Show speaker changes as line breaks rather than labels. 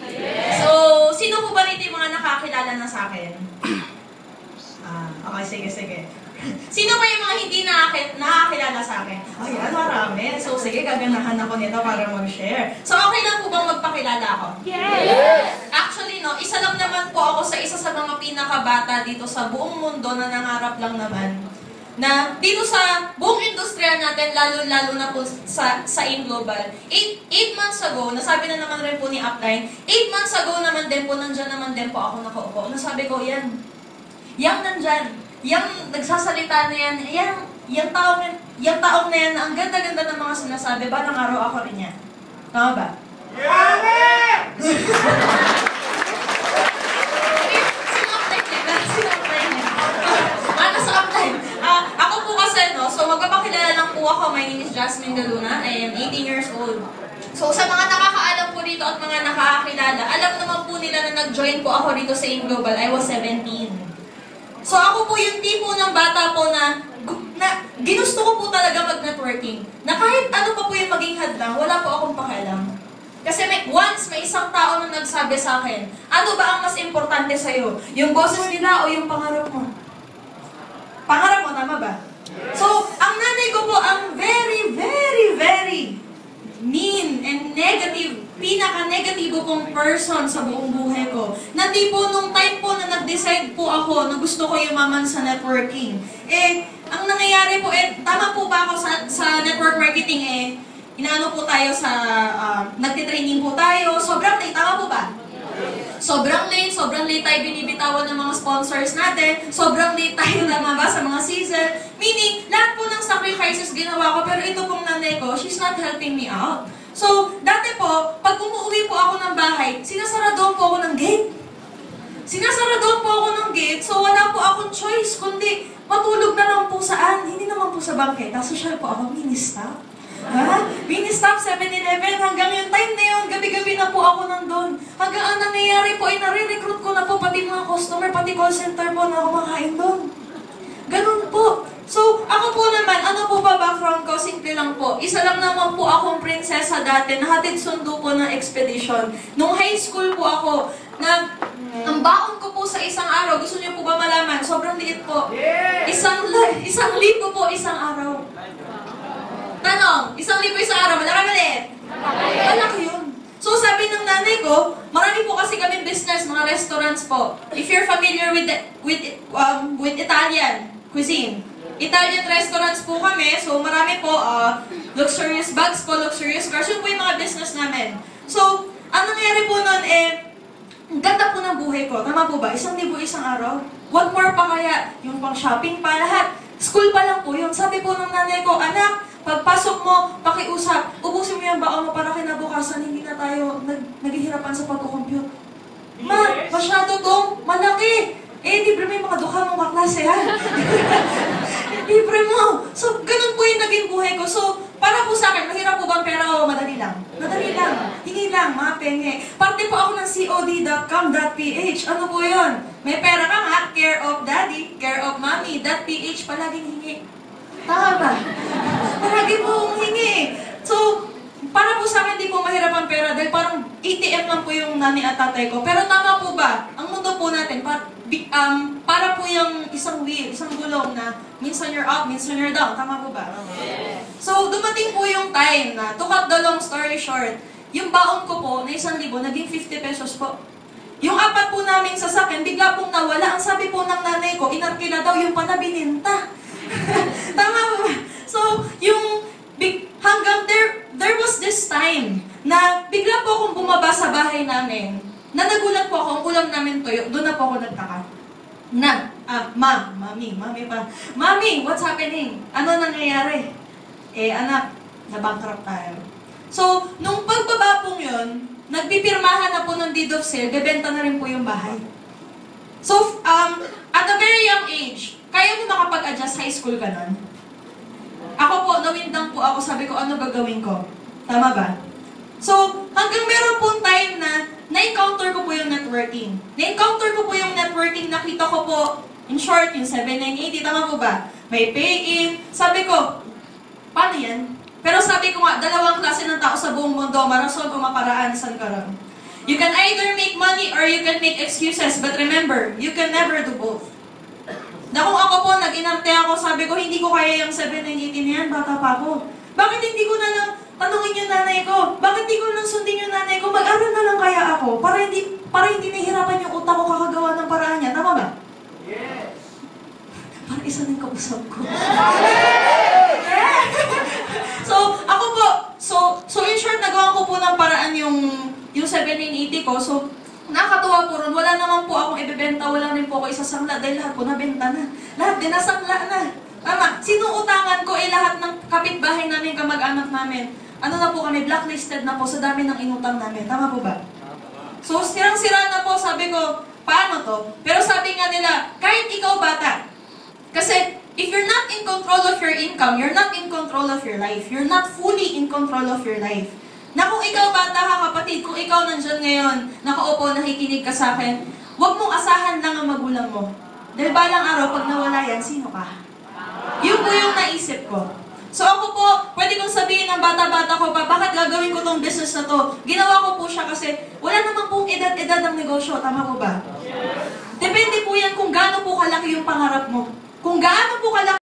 Yes! So, sino po ba dito yung mga nakakilala na sa akin? Okay, sige. Sino pa yung mga hindi nakakilala sa akin? Ayan, marami. So, sige, gaganahan ako nito para mag-share. So, okay lang po bang magpakilala ako? Yes! Actually, no, isa lang naman po ako sa isa sa mga pinakabata dito sa buong mundo na nangarap lang naman na dito sa buong industriya natin, lalo-lalo na po sa AIM Global. 8 months ago, nasabi na naman rin po ni Upline, 8 months ago naman din po, nandyan naman din po ako nakaupo. Nasabi ko, yan nandyan. Yang nagsasalita na yan, yung taong na yan, ang ganda-ganda ng mga sinasabi, balang araw ako rin yan. Tama ba? Yeah! Ako po kasi, no, so magpapakilala lang po ako. My name is Jasmine Galuna. I am 18 years old. So sa mga nakakaalam po dito at mga nakakakilala, alam naman po nila na nag-join po ako dito sa AIM Global. I was 17. So ako po yung tipo ng bata po na ginusto ko po talaga mag-networking. Na kahit ano pa po yung maging hadlang, wala po akong pakialam. Kasi once may isang tao na nagsabi sa akin, ano ba ang mas importante sa'yo? Yung boses nila o yung pangarap mo? Pangarap mo, tama ba? So, ang nanay ko po, ang very, very, very mean and negative, pinaka-negatibo pong person sa buong buhay ko. Nandi po nung time po na nag-decide po ako na gusto ko yumaman sa networking. Ang nangyayari po, tama po ba ako sa network marketing, inaano po tayo sa, nagtitraining po tayo, sobrang late, tama po ba? Sobrang late tayo binibitawan ng mga sponsors natin, sobrang late tayo tama ba sa mga season, meaning, lahat po ng sacrifices ginawa ko, pero ito pong nanay ko, she's not helping me out. So, dati po, pag umuwi po ako ng bahay, sinasaradoon po ako ng gate. Sinasaradoon po ako ng gate, so wala po akong choice, kundi matulog na lang po saan, hindi naman po sa bangketa, social po ako, mini-stop. Mini-stop 7-Eleven, hanggang yung time na yun, gabi-gabi na po ako nandun. Hanggang ang nangyayari po, nare-recruit ko na po pati mga customer, pati call center po na kumakain doon. Ganun po. So, ako po naman, ano po ba background ko? Simple lang po. Isa lang naman po akong prinsesa dati, nahatid sundo po ng expedition. Nung high school po ako, ang baon ko po sa isang araw, gusto niyo po ba malaman? Sobrang liit po. Isang libo po, isang araw. Tanong, 1,000 isang araw, malaki maliit? Malaki yun. So sabi ng nanay ko, marami po kasi kami business, mga restaurants po. If you're familiar with Italian cuisine, Italian restaurants po kami, so marami po luxurious bags po, luxurious cars, yun po yung mga business namin. So, ang nangyari po nun ang ganda po ng buhay ko. Tama po ba? 1,000 isang araw? What more pa kaya? Yung pang shopping pa, lahat. School pa lang po yun. Sabi po ng nanay ko, anak, pagpasok mo, pakiusap, ubusin mo yung baon mo para kinabukasan, hindi na tayo naghihirapan sa pagkukompute. Ma, masyado tong malaki. Libre mo yung mga dukha mong kaklase, ha? Libre mo. So, ganun po yung naging buhay ko. So, para po sa akin, mahirap po bang pera o madali lang? Madali lang. Hingi lang, mga penge. Parte po ako ng COD.com.ph. Ano po yun? May pera ka nga, care of daddy, care of mommy.ph, palaging hingi. Tama ba? Palagi po hingi. So, para po sa akin, di po mahirap ang pera dahil parang ATM lang po yung nani at tatay ko. Pero tama po ba? Ang mundo po natin, para po yung isang wheel, isang gulong na minsan you're up, minsan you're down. Tama po ba? So, dumating po yung time na, to cut the long story short, yung baon ko po na 1,000, naging 50 pesos po. Yung 4 po naming sasakyan, bigla pong nawala. Ang sabi po ng nanay ko, inarkila daw yung panabininta. Tama po ba? So, hanggang there was this time na bigla po akong bumaba sa bahay namin. Na nagulat po ako, ang ulam namin toyo, doon na po ako nagtaka. Mami, what's happening? Ano nangyayari? Anak, nabankrupt tayo. So, nung pagbaba pong yun, nagpipirmahan na po ng deed of sale, bebenta na rin po yung bahay. So, at a very young age, kaya mo makapag-adjust high school ka nun? Ako po, nawindang po ako, sabi ko, ano gagawin ko? Tama ba? So, hanggang meron pong time na na-encounter ko po yung networking. Na-encounter ko po yung networking, nakita ko po, in short, yung 7980, tama po ba? May pay-in. Sabi ko, paano yan? Pero sabi ko nga, 2 klase ng tao sa buong mundo, marasol o maparaan, saan ka ron? You can either make money or you can make excuses. But remember, you can never do both. Na kung ako po, nag-inarte ako, sabi ko, hindi ko kaya yung 7-9-18 na yan, bata pa ako. Bakit hindi ko na lang tanungin yung nanay ko? Bakit hindi ko lang sundin yung nanay ko? Mag-aral na lang kaya ako para hindi nahihirapan yung utak ko kakagawa ng paraan niya. Tama ba? Yes. Para isa ng kausap ko. So, ako po, so in short, nagawa ko po ng paraan yung 7-9-80 ko. So, nakakatuwa po ron. Wala naman po akong ibebenta, wala rin po ako isasangla dahil lahat po nabenta na. Lahat din nasangla na. Tama. Sinong utangan ko lahat ng kapitbahay namin, kamag-anak namin. Ano na po kami, blacklisted na po sa dami ng inutang namin. Tama po ba? So, sirang-sira na po, sabi ko, paano to? Pero sabi nga nila, kahit ikaw bata, kasi if you're not in control of your income, you're not in control of your life. You're not fully in control of your life. Na kung ikaw bata ka kapatid, kung ikaw nandyan ngayon, nakaupo, nakikinig ka sa akin, huwag mong asahan lang ang magulang mo. Dahil balang araw, pag nawala yan, sino ka? Yun po yung naisip ko. So ako po, pwede kong sabihin ng bata-bata ko pa, bakit gagawin ko tong business na to? Ginawa ko po siya kasi wala naman pong edad-edad ng negosyo. Tama po ba? Depende po yan kung gaano po kalaki yung pangarap mo. Kung gaano po kalaki